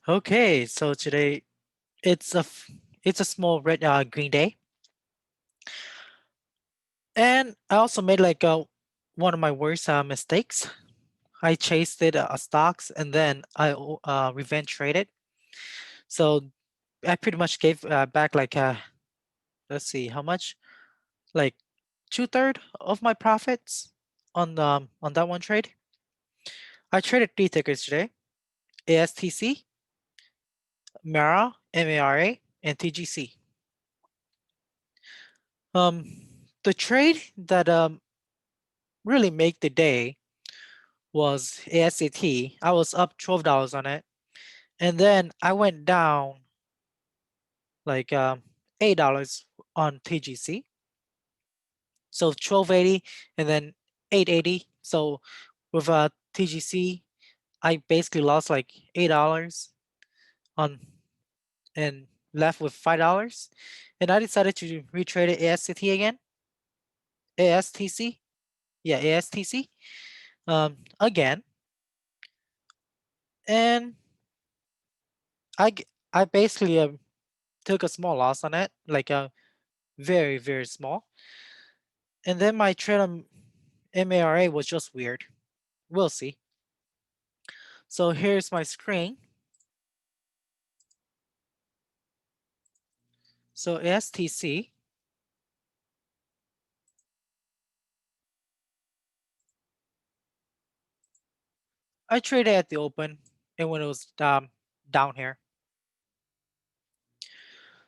Okay, so today it's it's a small red green day, and I also made like one of my worst mistakes. I chased it stocks and then I revenge traded. So I pretty much gave back like let's see how much, like 2/3 of my profits on that one trade. I traded three tickers today: ASTC, MARA, and TGC. Um, the trade that really made the day was ASCT. I was up $12 on it, and then I went down like $8 on TGC. So 1280 and then 880. So with TGC, I basically lost like $8 on and left with $5. And I decided to retrade it ASCT again. ASTC. Yeah, ASTC. Again. And I basically took a small loss on it, like a very, very small. And then my trade on MARA was just weird. We'll see. So here's my screen. So ASTC, I traded at the open and when it was down here.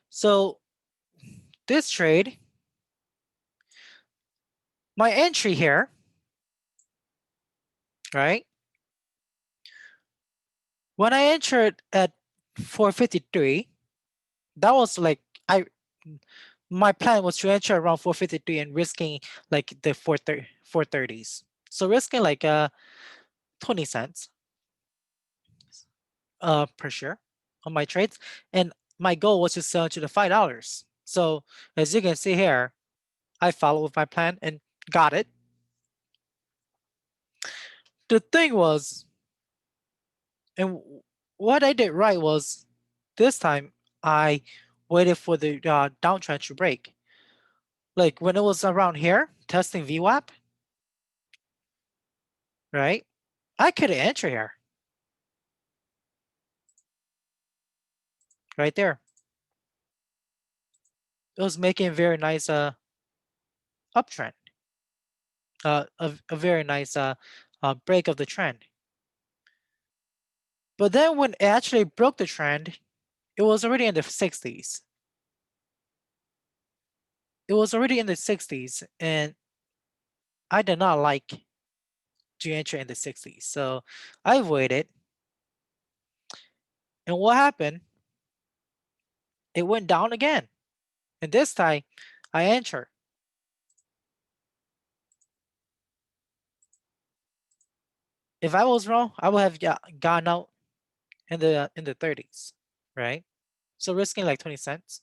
So this trade, my entry here, right? When I entered at 453, that was like my plan was to enter around 453 and risking like the 430s. So risking like 20 cents per share on my trades, and my goal was to sell into the $5. So as you can see here, I followed with my plan and got it. The thing was, and what I did right was this time I waited for the downtrend to break. Like when it was around here testing VWAP, right? I could enter here, right there. It was making a very nice uptrend, a very nice break of the trend. But then when it actually broke the trend, it was already in the 60s. It was already in the 60s, and I did not like to enter in the 60s. So I waited. And what happened? It went down again. And this time I entered. If I was wrong, I would have gone out in the 30s, right? So risking like 20 cents.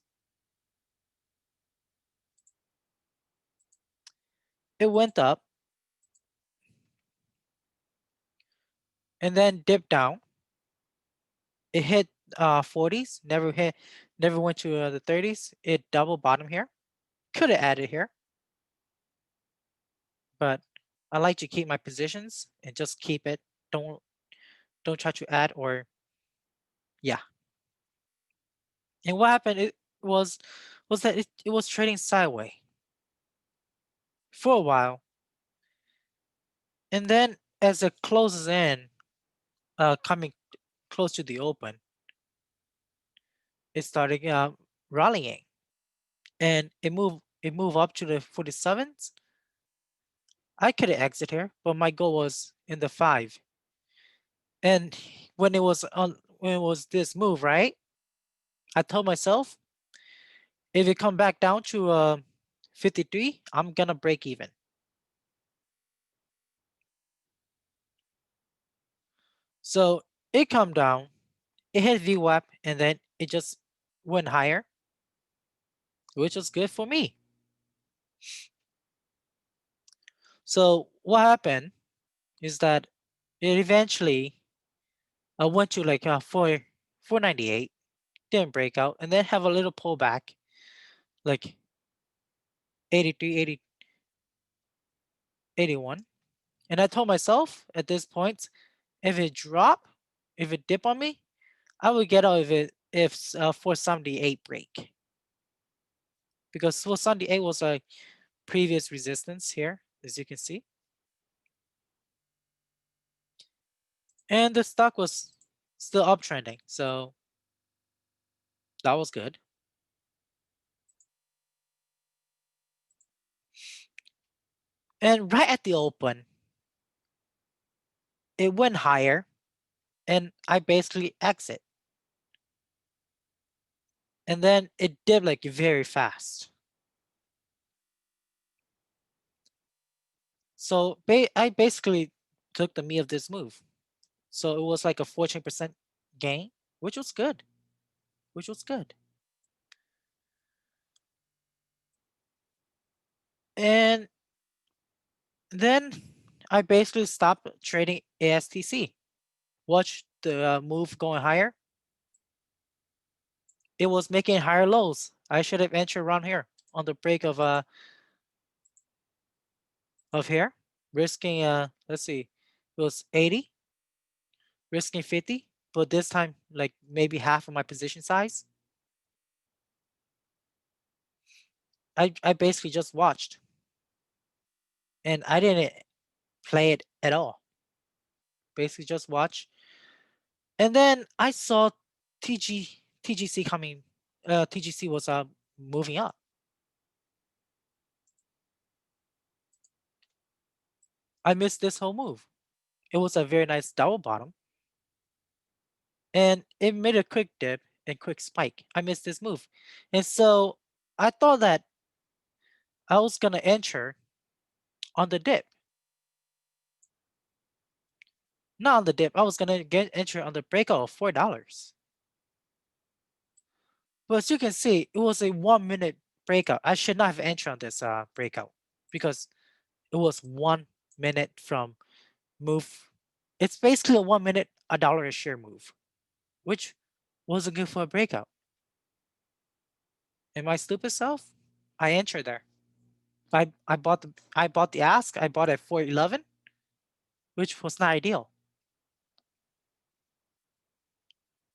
It went up and then dipped down. It hit 40s, never went to the 30s. It double bottom here. Could have added here, but I like to keep my positions and just keep it. Don't don't try to add or yeah. And what happened? It was that it was trading sideways for a while, and then as it closes in, coming close to the open, it started rallying, and it moved up to the 47s. I could exit here, but my goal was in the 5. And when it was this move, right? I told myself if it come back down to 53, I'm gonna break even. So it come down, it hit VWAP, and then it just went higher, which was good for me. So what happened is that it eventually went to like 4 498, didn't break out, and then have a little pullback, like 83, 80, 81. And I told myself at this point, if it drop, if it dip on me, I would get out of it if 478 break. Because 478 was a previous resistance here, as you can see. And the stock was still uptrending, so that was good. And right at the open, it went higher, and I basically exit. And then it dipped like very fast. So I basically took the meat of this move. So it was like a 14% gain, which was good, which was good. And then I basically stopped trading ASTC. Watch the move going higher. It was making higher lows. I should have entered around here on the break of here, risking let's see, it was 80, risking 50, but this time like maybe half of my position size. I basically just watched, and I didn't play it at all. Basically just watch. And then I saw TGC coming. TGC was moving up. I missed this whole move. It was a very nice double bottom, and it made a quick dip and quick spike. I missed this move, and so I thought that I was gonna enter on the dip. Not on the dip. I was gonna get enter on the breakout of $4. But as you can see, it was a 1 minute breakout. I should not have entered on this breakout because it was 1 minute from move. It's basically a 1 minute, $1 a share move, which wasn't good for a breakout. And my stupid self, I entered there. I bought the ask. I bought at 411, which was not ideal.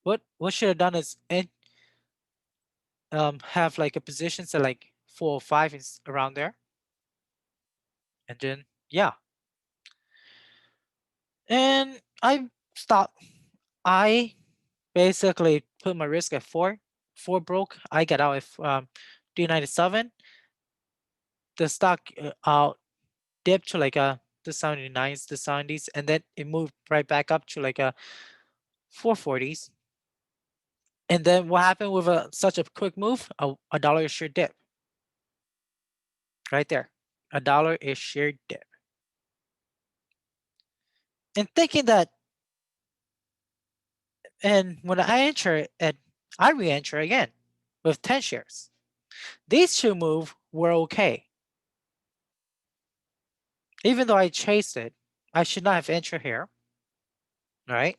What should have done is have like a position set like 405 is around there, and then yeah, and I stopped. I basically put my risk at 4. 4 broke. I got out at 397. The stock dipped to like the 79s, the 70s, and then it moved right back up to like a 440s. And then what happened with such a quick move? A dollar a share dip right there. A dollar a share dip. And thinking that, and when I enter it, I re-enter again with 10 shares. These two move were okay. Even though I chased it, I should not have entered here, right?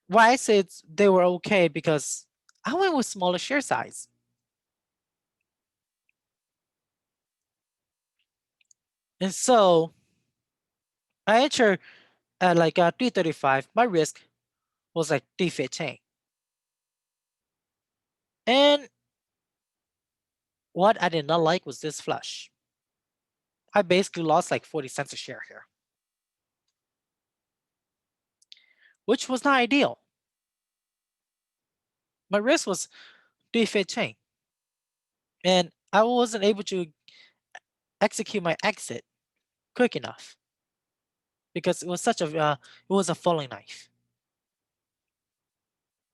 Why I say they were okay because I went with smaller share size. And so I entered at like 335. My risk was like 315. And what I did not like was this flush. I basically lost like 40 cents a share here, which was not ideal. My risk was 315. And I wasn't able to execute my exit quick enough because it was such a it was a falling knife.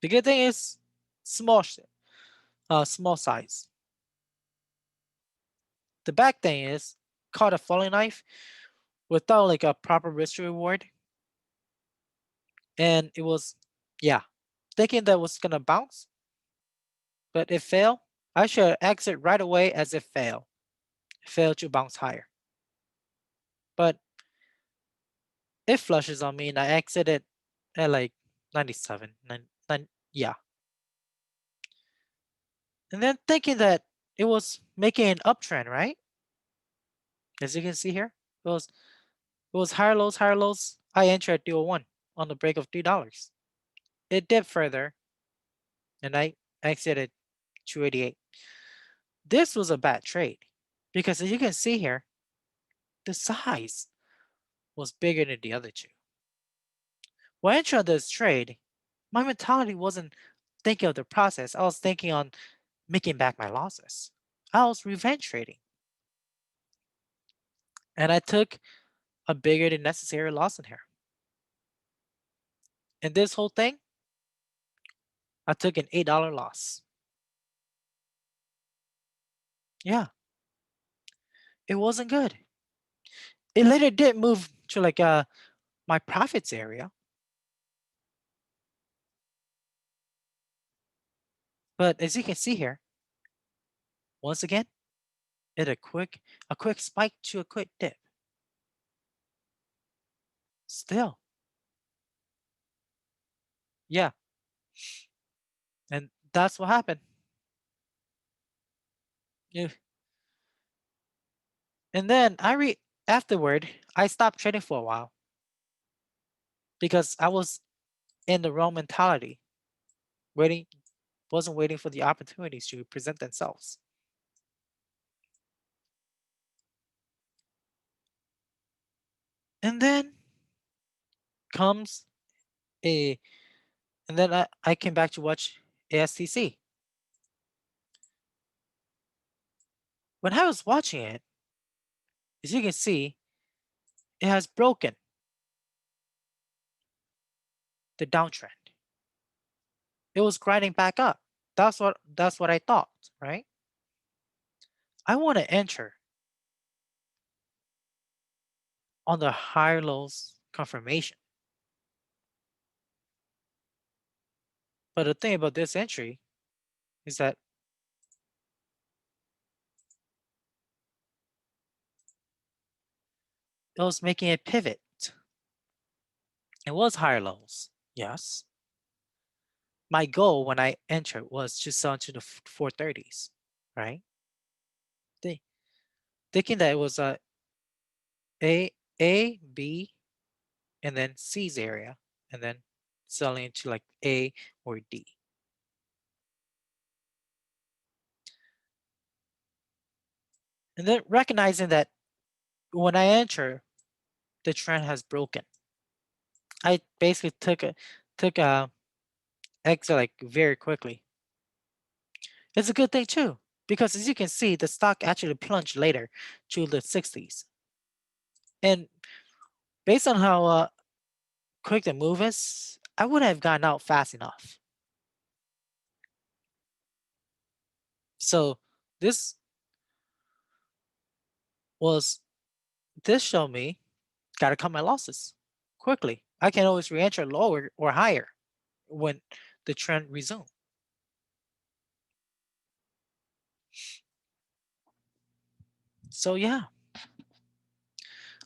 The good thing is small size. The bad thing is caught a falling knife without like a proper risk reward, and it was yeah, thinking that was gonna bounce, but it failed. I should exit right away as it failed. It failed to bounce higher, but it flushes on me, and I exited at like 97, Yeah. And then thinking that it was making an uptrend, right? As you can see here, it was higher lows, higher lows. I entered at 301 on the break of $3. It dipped further, and I exited 288. This was a bad trade because as you can see here, the size was bigger than the other two. When I entered this trade, my mentality wasn't thinking of the process. I was thinking on making back my losses. I was revenge trading. And I took a bigger than necessary loss in here. And this whole thing, I took an $8 loss. Yeah, it wasn't good. It later did move to like my profits area. But as you can see here, once again, it a quick spike to a quick dip. Still, yeah, and that's what happened. Yeah. And then afterward, I stopped trading for a while because I was in the wrong mentality, waiting wasn't waiting for the opportunities to present themselves. And then comes a and then I came back to watch ASTC. When I was watching it, as you can see, it has broken the downtrend. It was grinding back up. That's what I thought, right? I want to enter on the higher lows confirmation. But the thing about this entry is that it was making a pivot. It was higher lows, yes. My goal when I entered was to sell into the 430s, right? Thi- Thinking that it was a B and then C's area, and then selling into like A or D. And then recognizing that when I enter, the trend has broken. I basically took a exit like very quickly. It's a good thing too, because as you can see, the stock actually plunged later to the 60s. And based on how quick the move is, I wouldn't have gotten out fast enough. So this was this showed me gotta cut my losses quickly. I can always re-enter lower or higher when the trend resumes. So yeah,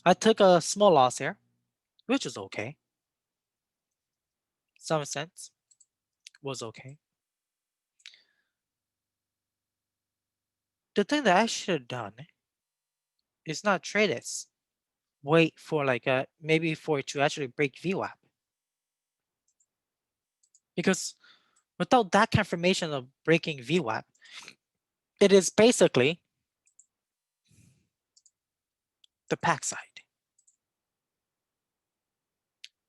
I took a small loss here, which is okay. Some cents was okay. The thing that I should have done is not trade this. Wait for like maybe for it to actually break VWAP. Because without that confirmation of breaking VWAP, it is basically the backside.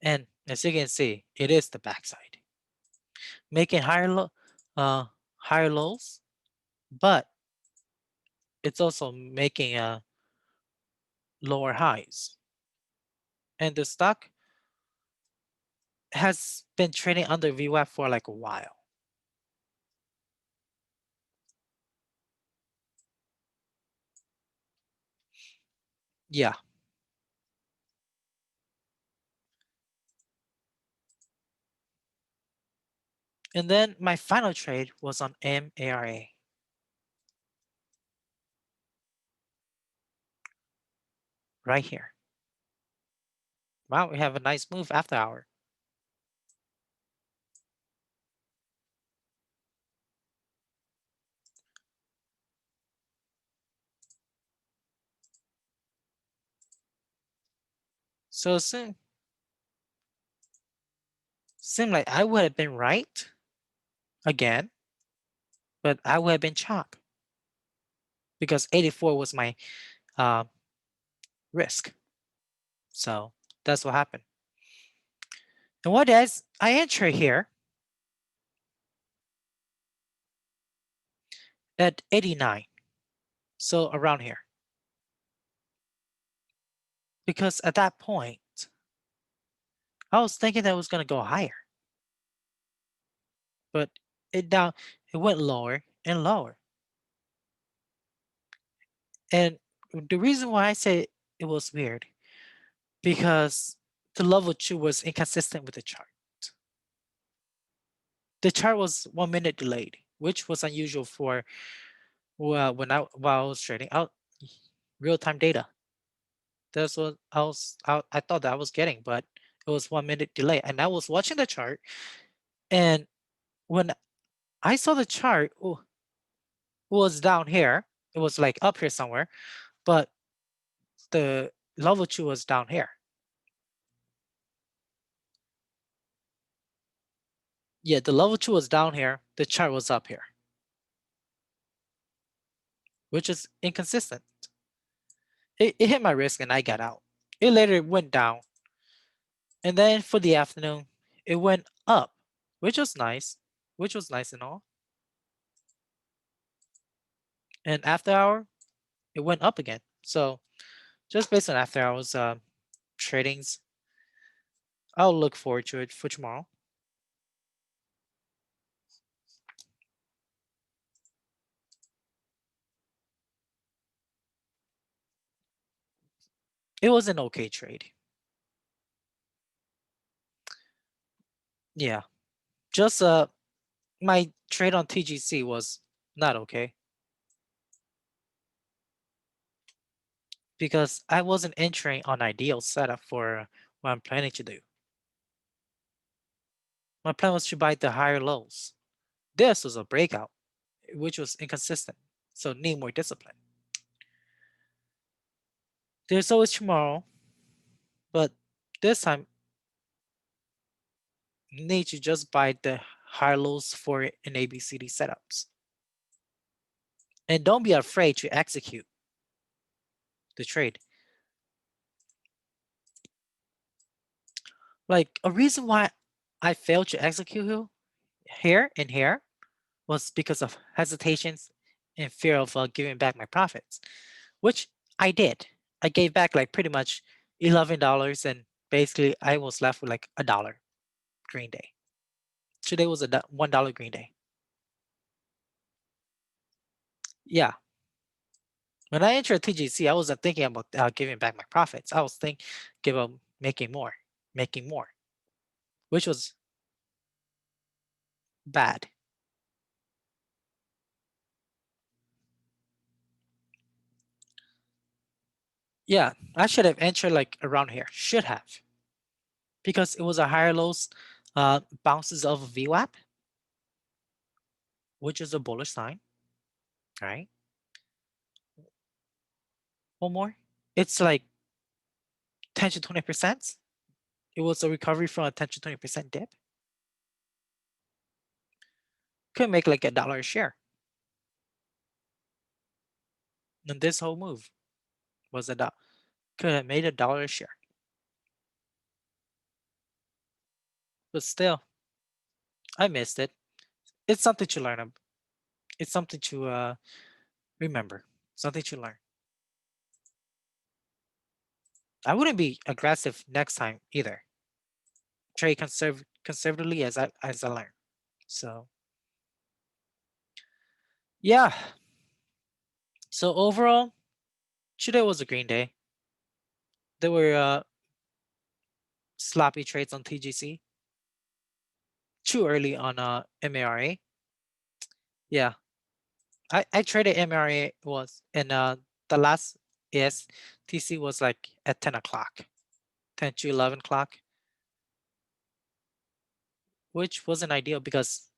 And as you can see, it is the backside. Making uh, higher lows, but it's also making lower highs. And the stock has been trading under VWAP for like a while. Yeah. And then my final trade was on MARA. Right here. Wow, we have a nice move after hour. So it seemed like I would have been right again, but I would have been chalk because 84 was my uh, risk. So that's what happened. And what is I enter here at 89. So around here. Because at that point, I was thinking that it was going to go higher, but it went lower and lower. And the reason why I say it was weird, because the level 2 was inconsistent with the chart. The chart was 1 minute delayed, which was unusual for while I was trading out real-time data. That's what I thought that I was getting, but it was 1 minute delay. And I was watching the chart, and when I saw the chart, it was down here. It was like up here somewhere, but the level 2 was down here. Yeah, the level 2 was down here. The chart was up here, which is inconsistent. It hit my risk and I got out. It later went down. And then for the afternoon, it went up, which was nice, and all. And after hour, it went up again. So just based on after hours tradings, I'll look forward to it for tomorrow. It was an okay trade. Yeah, just my trade on TGC was not okay because I wasn't entering on ideal setup for what I'm planning to do. My plan was to buy the higher lows. This was a breakout, which was inconsistent, so need more discipline. There's always tomorrow, but this time need to just buy the higher lows for an ABCD setups. And don't be afraid to execute the trade. Like a reason why I failed to execute here and here was because of hesitations and fear of giving back my profits, which I did. I gave back like pretty much $11, and basically I was left with like $1 green day. Today was a $1 green day. Yeah. When I entered TGC, I wasn't thinking about giving back my profits. I was thinking about making more, which was bad. Yeah, I should have entered like around here. Should have, because it was a higher lows, bounces of a VWAP, which is a bullish sign, right? One more. It's like 10 to 20%. It was a recovery from a 10 to 20% dip. Could make like $1 a share. And this whole move was a dollar. Could have made $1 a share. But still, I missed it. It's something to learn. It's something to remember. Something to learn. I wouldn't be aggressive next time either. Trade conservatively as I learn. So yeah. So overall, today was a green day. There were sloppy trades on TGC. Too early on MARA. Yeah, I traded MARA was and the last ASTC was like at 10 o'clock, 10 to 11 o'clock, which wasn't ideal because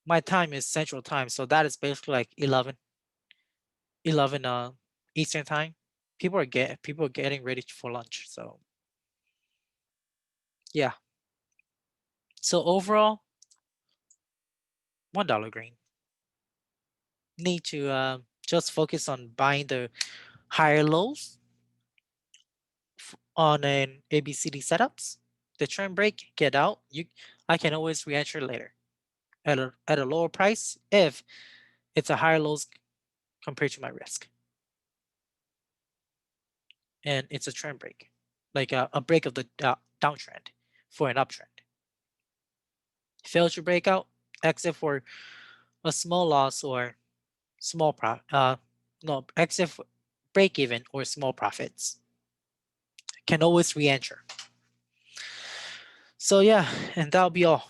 my time is Central Time, so that is basically like 11 Eastern Time. people are getting ready for lunch. So yeah. So overall, $1 green. Need to just focus on buying the higher lows on an ABCD setups. The trend break, get out. I can always re-enter later at a lower price if it's a higher lows compared to my risk, and it's a trend break, like a break of the downtrend for an uptrend. Failed to break out, exit for a small loss or small no, exit for break even or small profits. Can always re-enter. So yeah, and that'll be all.